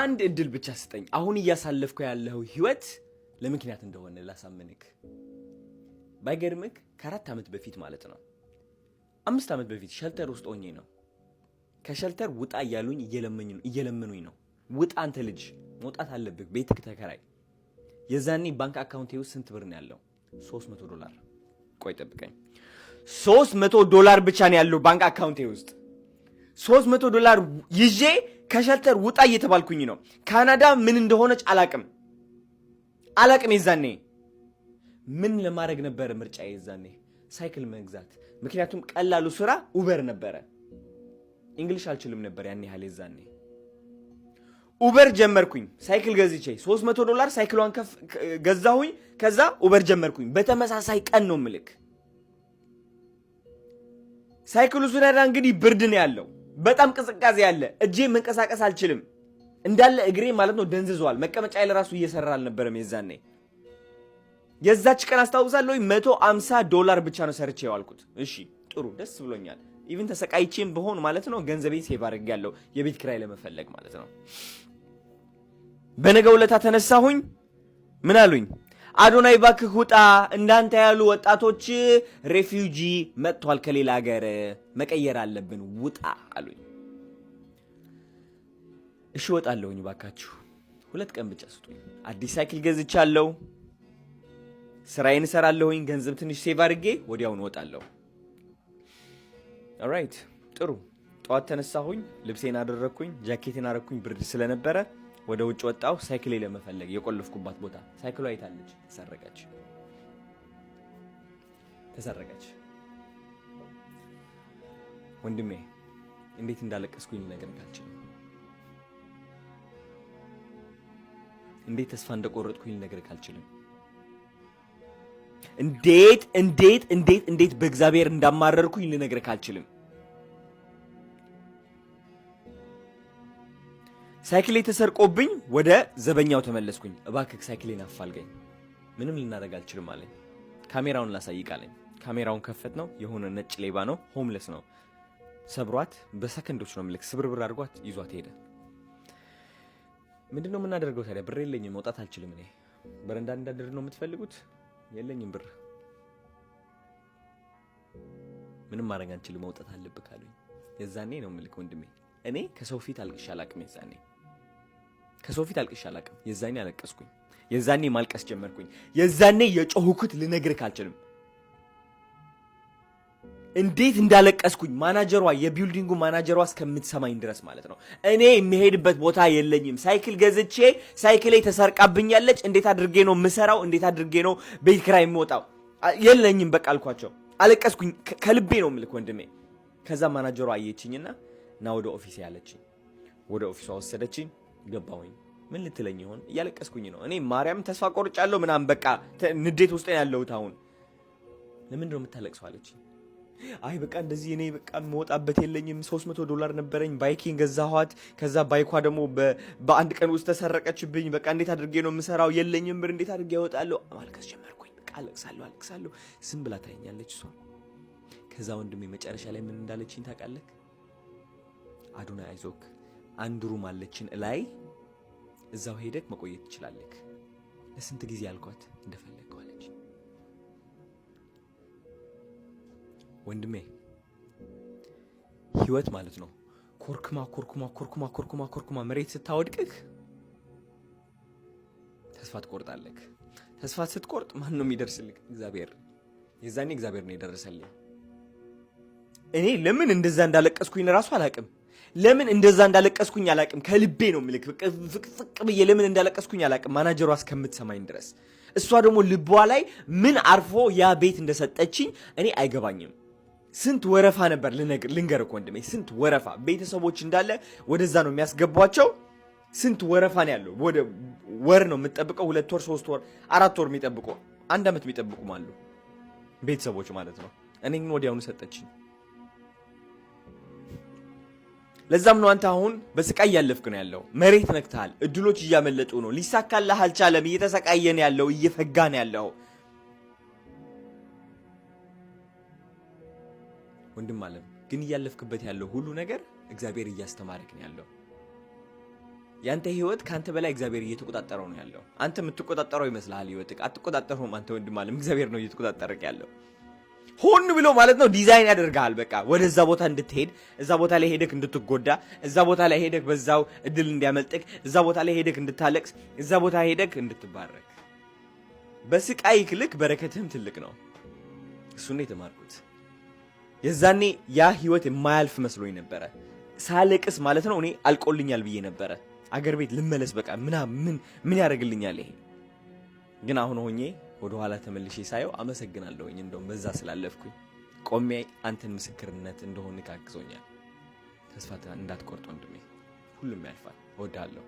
አንድ እድል ብቻ ስጠኝ። አሁን እያሳለፍኩ ያለው ህይወት ለምክንያት እንደሆነ ላሳምንክ። ባይገርምክ ከ4 ዓመት በፊት ማለት ነው 5 ዓመት በፊት ሸልተር ውስጥ ሆኜ ነው። ከሸልተር ውጣ እያሉኝ እየለመኑኝ ነው። ውጣ አንተ ልጅ መውጣት አለብህ፣ ቤትክ ተከራይ። የዛኔ ባንክ አካውንቴ ውስጥ ስንት ብር ነው ያለው? $300። ቆይ ጠብቀኝ። $300 ብቻ ነው ያለው ባንክ አካውንቴ ውስጥ። $300 ይዤ ከሸልተር ውጣ እየተባልኩኝ ነው። ካናዳ ምን እንደሆነች አላቅም። የዛኔ ምን ለማድረግ ነበረ ምርጫ? የዛኔ ሳይክል መግዛት። ምክንያቱም ቀላሉ ስራ ኡበር ነበረ። እንግሊሽ አልችልም ነበር ያን ያህል። የዛኔ ኡበር ጀመርኩኝ። ሳይክል ገዝቼ $300 ሳይክሏን ገዛሁኝ። ከዛ ኡበር ጀመርኩኝ። በተመሳሳይ ቀን ነው ምልክ። ሳይክሉ ስነዳ እንግዲህ ብርድ ነው ያለው፣ በጣም ቅዝቃዜ ያለ፣ እጄ መንቀሳቀስ አልችልም እንዳለ፣ እግሬ ማለት ነው ደንዝዟል። መቀመጫ ላይ ራሱ እየሰራ አልነበረም የዛኔ። የዛች ቀን አስታውሳለሁ $150 ብቻ ነው ሰርቼ የዋልኩት። እሺ ጥሩ፣ ደስ ብሎኛል። ኢቭን ተሰቃይቼም በሆን ማለት ነው ገንዘቤን ሴቭ አድርጌያለሁ የቤት ኪራይ ለመፈለግ ማለት ነው። በነገው ዕለት ተነሳሁኝ። ምን አሉኝ? አዶናይ እባክህ ውጣ፣ እንዳንተ ያሉ ወጣቶች ሬፊውጂ መጥቷል ከሌላ ሀገር፣ መቀየር አለብን፣ ውጣ አሉኝ። እሺ ወጣለሁኝ፣ ባካችሁ 2 ቀን ብቻ ስጡኝ። አዲስ ሳይክል ገዝቻለሁ፣ ስራዬን እሰራለሁኝ፣ ገንዘብ ትንሽ ሴቭ አድርጌ ወዲያውን ወጣለሁ። ኦልራይት ጥሩ። ጠዋት ተነሳሁኝ፣ ልብሴን አደረኩኝ፣ ጃኬቴን አረኩኝ፣ ብርድ ስለነበረ ወደ ውጭ ወጣሁ። ሳይክሌ ለመፈለግ የቆለፍኩባት ቦታ ሳይክሏ አይታለች፣ ተሰረቀች። ወንድሜ እንዴት እንዳለቀስኩኝ ልነግርህ አልችልም። እንዴት ተስፋ እንደቆረጥኩኝ ልነግርህ አልችልም። እንዴት በእግዚአብሔር እንዳማረርኩኝ ልነግርህ አልችልም። ሳይክሌ ተሰርቆብኝ ወደ ዘበኛው ተመለስኩኝ። እባክህ ሳይክሌን አፋልገኝ፣ ምንም ልናደርግ አልችልም አለኝ። ካሜራውን ላሳይቅ አለኝ። ካሜራውን ከፈት ነው፣ የሆነ ነጭ ሌባ ነው፣ ሆምለስ ነው። ሰብሯት በሰከንዶች ነው ምልክ ስብርብር አድርጓት ይዟት ሄደ። ምንድነው የምናደርገው ታዲያ? ብር የለኝም፣ መውጣት አልችልም። እኔ በረንዳ እንዳደር ነው የምትፈልጉት? የለኝም ብር፣ ምንም ማድረግ አንችልም፣ መውጣት አለብህ አሉኝ። የዛኔ ነው ምልክ ወንድሜ፣ እኔ ከሰው ፊት አልቅሼ አላቅም። የዛኔ ከሰው ፊት አልቅሼ አላቅም። የዛኔ አለቀስኩኝ። የዛኔ ማልቀስ ጀመርኩኝ። የዛኔ የጮህኩት ልነግርህ አልችልም እንዴት እንዳለቀስኩኝ። ማናጀሯ፣ የቢልዲንጉ ማናጀሯ እስከምትሰማኝ ድረስ ማለት ነው። እኔ የሚሄድበት ቦታ የለኝም። ሳይክል ገዝቼ ሳይክሌ ተሰርቃብኛለች። እንዴት አድርጌ ነው የምሰራው? እንዴት አድርጌ ነው ቤት ኪራይ የምወጣው? የለኝም በቃ አልኳቸው። አለቀስኩኝ። ከልቤ ነው ምልክ ወንድሜ። ከዛ ማናጀሯ አየችኝና ና ወደ ኦፊስ ያለችኝ። ወደ ኦፊሷ ወሰደችኝ። ገባሁኝ። ምን ልትለኝ ይሆን? እያለቀስኩኝ ነው እኔ። ማርያም ተስፋ ቆርጫለሁ ምናምን፣ በቃ ንዴት ውስጥ ያለሁት አሁን። ለምንድን ነው የምታለቅሰው አለችኝ። አይ በቃ እንደዚህ እኔ በቃ መውጣበት የለኝም። $300 ነበረኝ፣ ባይኬን ገዛኋት። ከዛ ባይኳ ደግሞ በአንድ ቀን ውስጥ ተሰረቀችብኝ። በቃ እንዴት አድርጌ ነው የምሰራው? የለኝም ብር፣ እንዴት አድርጌ ያወጣለሁ? ማልቀስ ጀመርኩኝ። በቃ አለቅሳለሁ። ዝም ብላ ታየኛለች እሷ። ከዛ ወንድሜ መጨረሻ ላይ ምን እንዳለችኝ ታውቃለህ? አዶናይ አይዞክ፣ አንድ ሩም አለችን ላይ፣ እዛው ሄደክ መቆየት ትችላለህ። ለስንት ጊዜ አልኳት? እንደፈለግከው አለች። ወንድሜ ህይወት ማለት ነው ኮርኩማ መሬት ስታወድቅህ ተስፋ ትቆርጣለህ። ተስፋ ስትቆርጥ ማን ነው የሚደርስልህ? እግዚአብሔር። የዛኔ እግዚአብሔር ነው የደረሰልኝ። እኔ ለምን እንደዛ እንዳለቀስኩኝ ራሱ አላቅም። ከልቤ ነው ምልክ ፍቅፍቅ ብዬ ለምን እንዳለቀስኩኝ አላቅም። ማናጀሯ እስከምትሰማኝ ድረስ እሷ ደግሞ ልቧ ላይ ምን አርፎ ያ ቤት እንደሰጠችኝ እኔ አይገባኝም። ስንት ወረፋ ነበር ልንገርህ ወንድሜ፣ ስንት ወረፋ። ቤተሰቦች እንዳለ ወደዛ ነው የሚያስገቧቸው። ስንት ወረፋ ነው ያለው። ወደ ወር ነው የምትጠብቀው፣ 2 ወር፣ 3 ወር፣ 4 ወር የሚጠብቁ፣ 1 ዓመት የሚጠብቁም አሉ ቤተሰቦች ማለት ነው። እኔ ግን ወዲያውኑ ሰጠችኝ። ለዛም ነው አንተ አሁን በስቃይ ያለፍክ ነው ያለው። መሬት ነክተሃል። እድሎች እያመለጡ ነው። ሊሳካልህ አልቻለም። እየተሰቃየን ያለው፣ እየፈጋን ያለው ወንድም አለም ግን እያለፍክበት ያለው ሁሉ ነገር እግዚአብሔር እያስተማረክ ነው ያለው። ያንተ ህይወት ካንተ በላይ እግዚአብሔር እየተቆጣጠረው ነው ያለው። አንተ የምትቆጣጠረው ይመስልሃል ህይወትክ። አትቆጣጠረውም አንተ ወንድም አለም። እግዚአብሔር ነው እየተቆጣጠረክ ያለው። ሆን ብሎ ማለት ነው ዲዛይን ያደርጋል። በቃ ወደዛ ቦታ እንድትሄድ፣ እዛ ቦታ ላይ ሄደክ እንድትጎዳ፣ እዛ ቦታ ላይ ሄደክ በዛው እድል እንዲያመልጥክ፣ እዛ ቦታ ላይ ሄደክ እንድታለቅስ፣ እዛ ቦታ ሄደክ እንድትባረክ። በስቃይክ ልክ በረከትህም ትልቅ ነው። እሱን ነው የተማርኩት። የዛኔ ያ ህይወት የማያልፍ መስሎኝ ነበረ። ሳለቅስ ማለት ነው እኔ አልቆልኛል ብዬ ነበረ። አገር ቤት ልመለስ በቃ ምን ያደርግልኛል ይሄ። ግን አሁን ሆኜ ወደ ኋላ ተመልሼ ሳየው አመሰግናለሁኝ። እንደውም በዛ ስላለፍኩኝ ቆሜ አንተን ምስክርነት እንደሆነ ካግዞኛል። ተስፋ እንዳትቆርጥ ወንድሜ፣ ሁሉም ያልፋል። እወድሃለሁ።